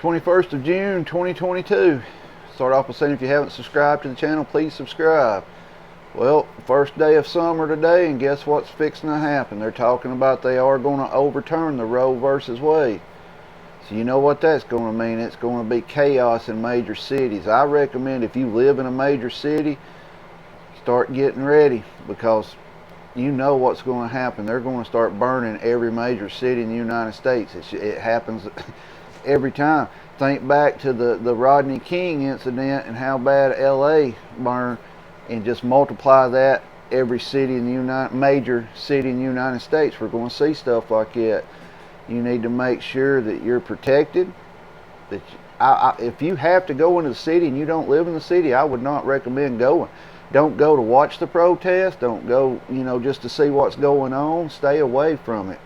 21st of June 2022. Start off by saying if you haven't subscribed to the channel, please subscribe. Well, first day of summer today, and guess what's fixing to happen? They're talking about they are going to overturn the Roe versus Wade. So you know what that's going to mean. It's going to be chaos in major cities. I recommend if you live in a major city, start getting ready, because you know what's going to happen. They're going to start burning every major city in the United States. It happens every time. Think back to the Rodney King incident and how bad LA burned, and just multiply that every city in the major city in the United States. We're going to see stuff like that. You need to make sure that you're protected. That if you have to go into the city and you don't live in the city, I would not recommend going. Don't go to watch the protest. Don't go, just to see what's going on. Stay away from it,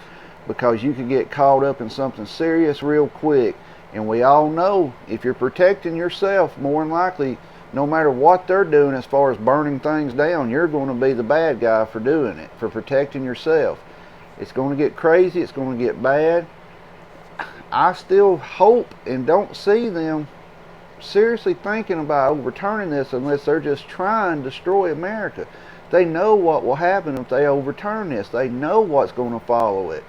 because you could get caught up in something serious real quick. And we all know, if you're protecting yourself, more than likely, no matter what they're doing as far as burning things down, you're going to be the bad guy for doing it, for protecting yourself. It's going to get crazy. It's going to get bad. I still hope and don't see them seriously thinking about overturning this unless they're just trying to destroy America. They know what will happen if they overturn this. They know what's going to follow it.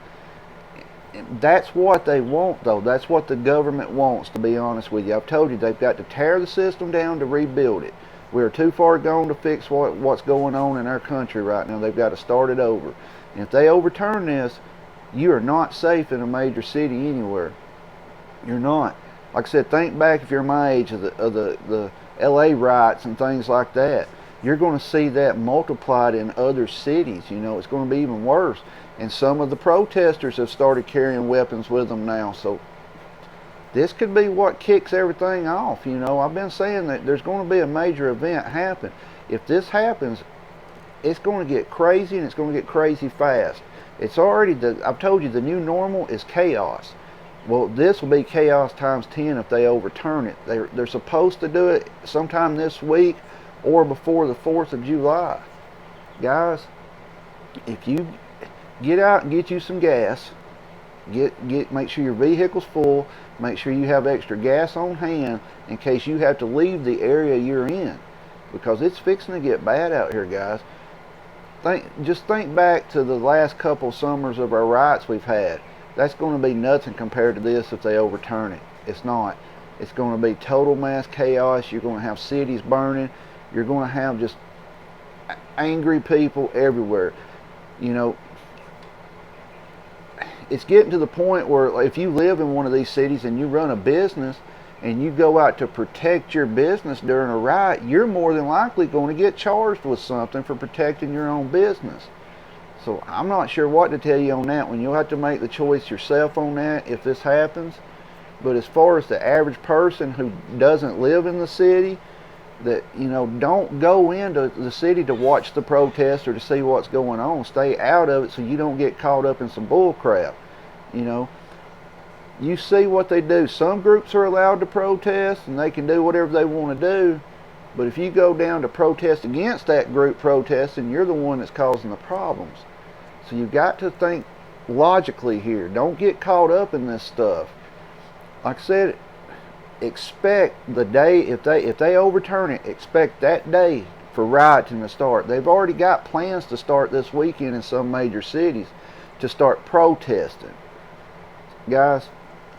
That's what they want, though. That's what the government wants, to be honest with you. I've told you, they've got to tear the system down to rebuild it. We're too far gone to fix what's going on in our country right now. They've got to start it over. And if they overturn this, you are not safe in a major city anywhere. You're not. Like I said, think back, if you're my age, of the LA riots and things like that. You're going to see that multiplied in other cities. It's going to be even worse. And some of the protesters have started carrying weapons with them now. So this could be what kicks everything off. I've been saying that there's going to be a major event happen. If this happens, it's going to get crazy, and it's going to get crazy fast. It's already, I've told you, the new normal is chaos. Well, this will be chaos times 10 if they overturn it. They're supposed to do it sometime this week or before the 4th of July. Guys, if you get out and get you some gas, make sure your vehicle's full, make sure you have extra gas on hand in case you have to leave the area you're in, because it's fixing to get bad out here, guys. Just think back to the last couple summers of our riots we've had. That's going to be nothing compared to this if they overturn it. It's not. It's going to be total mass chaos. You're going to have cities burning. You're going to have just angry people everywhere. It's getting to the point where if you live in one of these cities and you run a business and you go out to protect your business during a riot, you're more than likely going to get charged with something for protecting your own business. So I'm not sure what to tell you on that one. You'll have to make the choice yourself on that if this happens. But as far as the average person who doesn't live in the city, that don't go into the city to watch the protest or to see what's going on. Stay out of it so you don't get caught up in some bull crap. You see what they do. Some groups are allowed to protest and they can do whatever they want to do. But if you go down to protest against that group protesting, you're the one that's causing the problems. So you've got to think logically here. Don't get caught up in this stuff. Like I said, expect the day, if they overturn it, expect that day for rioting to start. They've already got plans to start this weekend in some major cities to start protesting. Guys,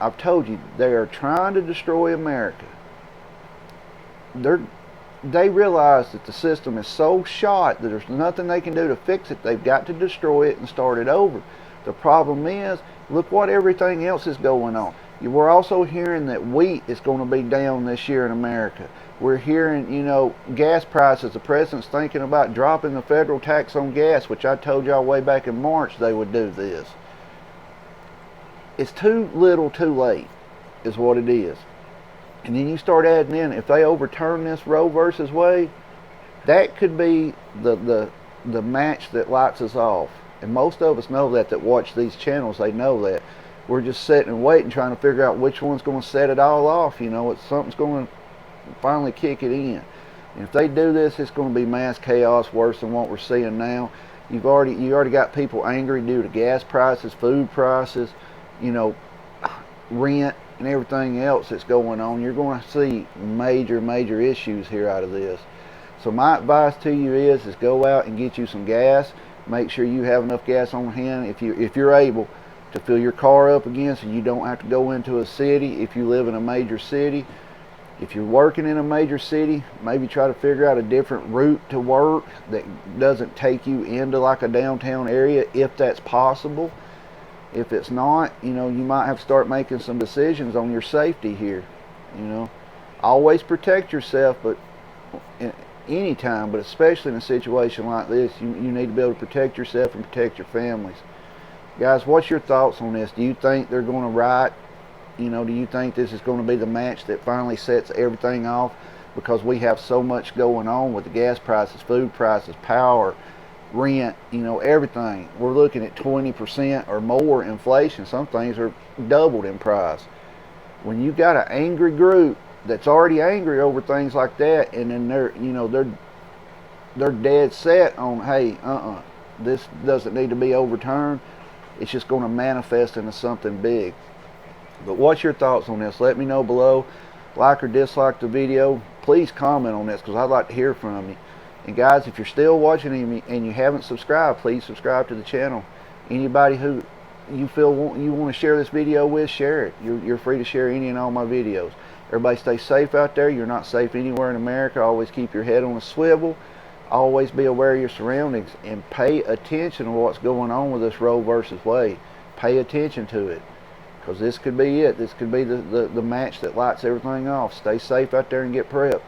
I've told you, they are trying to destroy America. They realize that the system is so shot that there's nothing they can do to fix it. They've got to destroy it and start it over. The problem is, look what everything else is going on. We're also hearing that wheat is going to be down this year in America. We're hearing, gas prices. The president's thinking about dropping the federal tax on gas, which I told y'all way back in March they would do this. It's too little too late, is what it is. And then you start adding in, if they overturn this Roe versus Wade, that could be the match that lights us off. And most of us know that watch these channels. They know that. We're just sitting and waiting, trying to figure out which one's going to set it all off. Something's going to finally kick it in. And if they do this, it's going to be mass chaos, worse than what we're seeing now. You already got people angry due to gas prices, food prices, rent, and everything else that's going on, you're going to see major issues here out of this. So my advice to you is go out and get you some gas. Make sure you have enough gas on hand if you're able to fill your car up again, so you don't have to go into a city if you live in a major city. If you're working in a major city, maybe try to figure out a different route to work that doesn't take you into like a downtown area, if that's possible. If it's not, you might have to start making some decisions on your safety here. Always protect yourself, but any time, but especially in a situation like this, you need to be able to protect yourself and protect your families. Guys, what's your thoughts on this? Do you think they're going to riot? Do you think this is going to be the match that finally sets everything off? Because we have so much going on with the gas prices, food prices, power, rent, everything. We're looking at 20% or more inflation. Some things are doubled in price. When you got an angry group that's already angry over things like that, and then they're dead set on, hey, this doesn't need to be overturned, it's just going to manifest into something big. But what's your thoughts on this? Let me know below. Like or dislike the video. Please comment on this, because I'd like to hear from you. And guys, if you're still watching and you haven't subscribed, please subscribe to the channel. Anybody who you feel you want to share this video with, share it. You're free to share any and all my videos. Everybody stay safe out there. You're not safe anywhere in America. Always keep your head on a swivel. Always be aware of your surroundings, and pay attention to what's going on with this Roe versus Wade. Pay attention to it, because this could be it. This could be the match that lights everything off. Stay safe out there and get prepped.